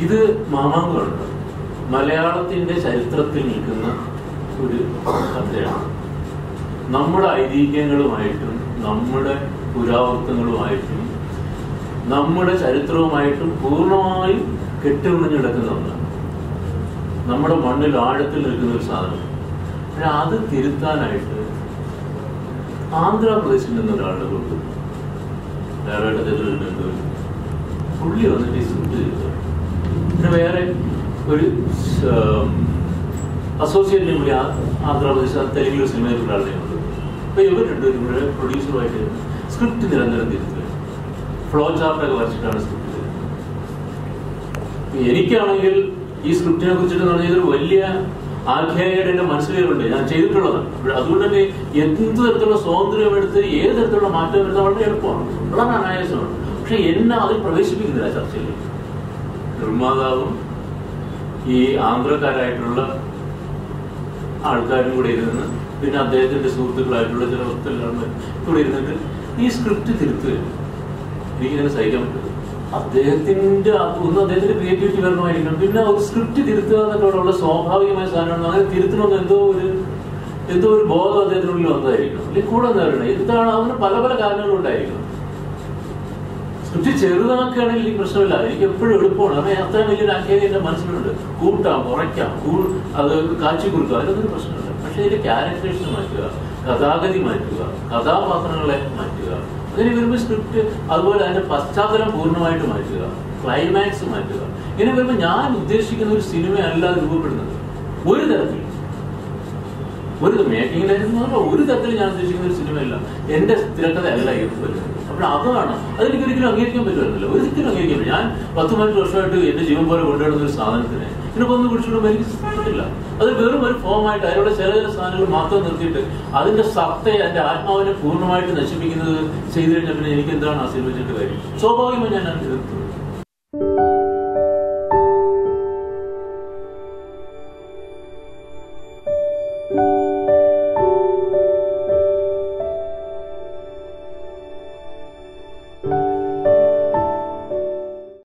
ഇത് മാമാങ്കമുണ്ട്. മലയാളത്തിന്റെ ചരിത്രത്തിൽ നിൽക്കുന്ന ഒരു കഥയാണ്. നമ്മുടെ ഐതിഹ്യങ്ങളുമായിട്ടും നമ്മുടെ പുരാവൃത്തങ്ങളുമായിട്ടും നമ്മുടെ ചരിത്രവുമായിട്ടും പൂർണ്ണമായും കെട്ടുപിടിഞ്ഞ് കിടക്കുന്ന ഒന്നാണ്. നമ്മുടെ മണ്ണിൽ ആഴത്തിൽ നിൽക്കുന്ന ഒരു സാധനം. പക്ഷെ അത് തിരുത്താനായിട്ട് ആന്ധ്രാപ്രദേശിൽ നിന്ന് ഒരാളുടെ കൊണ്ട് പുള്ളി വന്നിട്ട് ഈ സ്ക്രിപ്റ്റ് തിരുത്തുക. പിന്നെ വേറെ ഒരു അസോസിയേറ്റ് പുള്ളി ആന്ധ്രാപ്രദേശ് തെലുങ്കിലൊരു സിനിമയിലുള്ള ആളുടെ ഉണ്ട്. അപ്പൊ ഇവരുണ്ട് ഇവിടെ പ്രൊഡ്യൂസറുമായിട്ട് സ്ക്രിപ്റ്റ് നിരന്തരം തിരുത്തുക. ഫ്ലോ ചാർട്ടൊക്കെ വരച്ചിട്ടാണ് സ്ക്രിപ്റ്റ് തിരുത്തുന്നത്. എനിക്കാണെങ്കിൽ ഈ സ്ക്രിപ്റ്റിനെ കുറിച്ചിട്ട് പറഞ്ഞാൽ ഇതൊരു വലിയ ആഖ്യായിയുടെ എന്റെ മനസ്സിലുണ്ട്, ഞാൻ ചെയ്തിട്ടുള്ളതാണ്. അതുകൊണ്ട് തന്നെ എന്ത് തരത്തിലുള്ള സ്വാതന്ത്ര്യം എടുത്ത് ഏത് തരത്തിലുള്ള മാറ്റം വരുത്താൻ വളരെ എളുപ്പമാണ്, വളരെ അനായാസമാണ്. പക്ഷെ എന്നെ അതിൽ പ്രവേശിപ്പിക്കുന്നില്ല ചർച്ചയിൽ. നിർമ്മാതാവും ഈ ആന്ധ്രക്കാരായിട്ടുള്ള ആൾക്കാരും കൂടെ ഇരുന്ന് പിന്നെ അദ്ദേഹത്തിന്റെ സുഹൃത്തുക്കളായിട്ടുള്ള ചില ഒത്തുകാരന്മാർ കൂടെ ഇരുന്നിട്ട് ഈ സ്ക്രിപ്റ്റ് തിരുത്തുക. എനിക്കിതിനെ സഹിക്കാൻ പറ്റും. അദ്ദേഹത്തിന്റെ ക്രിയേറ്റിവിറ്റി വരണമായിരിക്കണം. പിന്നെ ഒരു സ്ക്രിപ്റ്റ് തിരുത്തുക എന്നൊക്കെയുള്ള സ്വാഭാവികമായ സാധനമാണ്. അങ്ങനെ തിരുത്തണമെന്ന് എന്തോ ഒരു ബോധം അദ്ദേഹത്തിനുള്ളിൽ വന്നതായിരിക്കണം. അല്ലെങ്കിൽ കൂടെ എന്താ പറയണേ, എന്താണ് അതിന് പല പല കാരണങ്ങളുണ്ടായിരിക്കണം. സ്ക്രിപ്റ്റ് ചെറുതാക്കുകയാണെങ്കിൽ ഈ പ്രശ്നമില്ല, എനിക്ക് എപ്പോഴും എളുപ്പമാണ്. കാരണം അത്രയും വലിയൊരു ആഖ്യാതി എന്റെ മനസ്സിലുണ്ട്. കൂട്ടാം, കുറയ്ക്കാം, അത് കാച്ചി കൊടുക്കുക, അതിനൊന്നും പ്രശ്നമില്ല. പക്ഷെ ഇതിന്റെ ക്യാരക്ടേഴ്സ് മാറ്റുക, കഥാഗതി മാറ്റുക, കഥാപാത്രങ്ങളെ മാറ്റുക, അങ്ങനെ വരുമ്പോൾ സ്ക്രിപ്റ്റ്, അതുപോലെ അതിന്റെ പശ്ചാത്തലം പൂർണ്ണമായിട്ട് മാറ്റുക, ക്ലൈമാക്സ് മാറ്റുക. ഇങ്ങനെ വരുമ്പോൾ ഞാൻ ഉദ്ദേശിക്കുന്ന ഒരു സിനിമയല്ല രൂപപ്പെടുന്നത്. ഒരു തരത്തിൽ മേക്കിങ്ങിലായിരുന്നു ഒരു തരത്തിൽ ഞാൻ ഉദ്ദേശിക്കുന്ന ഒരു സിനിമയല്ല, എന്റെ തിരക്കഥയല്ല ഇത് വരുന്നത്. അപ്പോൾ അതാണ് അതെനിക്കൊരിക്കലും അംഗീകരിക്കാൻ പറ്റുമായിരുന്നില്ല, ഒരിക്കലും അംഗീകരിക്കാൻ പറ്റും. ഞാൻ 10-15 വർഷമായിട്ട് എന്റെ ജീവൻ പോലെ കൊണ്ടുവരുന്ന ഒരു സാധനത്തിനെ ഇതിനെ കൊന്നു പിടിച്ചിടുമ്പോൾ എനിക്ക് പറ്റില്ല. അത് വെറും ഒരു ഫോമായിട്ട് അതിലുള്ള ചില സാധനങ്ങൾ മാത്രം നിർത്തിയിട്ട് അതിന്റെ സത്തയെ, അതിന്റെ ആത്മാവിനെ പൂർണ്ണമായിട്ട് നശിപ്പിക്കുന്നത് ചെയ്തു കഴിഞ്ഞാൽ പിന്നെ എനിക്ക് എന്താണ് ആ സിനിമ വെച്ചിട്ട് കാര്യം? സ്വാഭാവികമായി ഞാൻ എതിർത്തത്.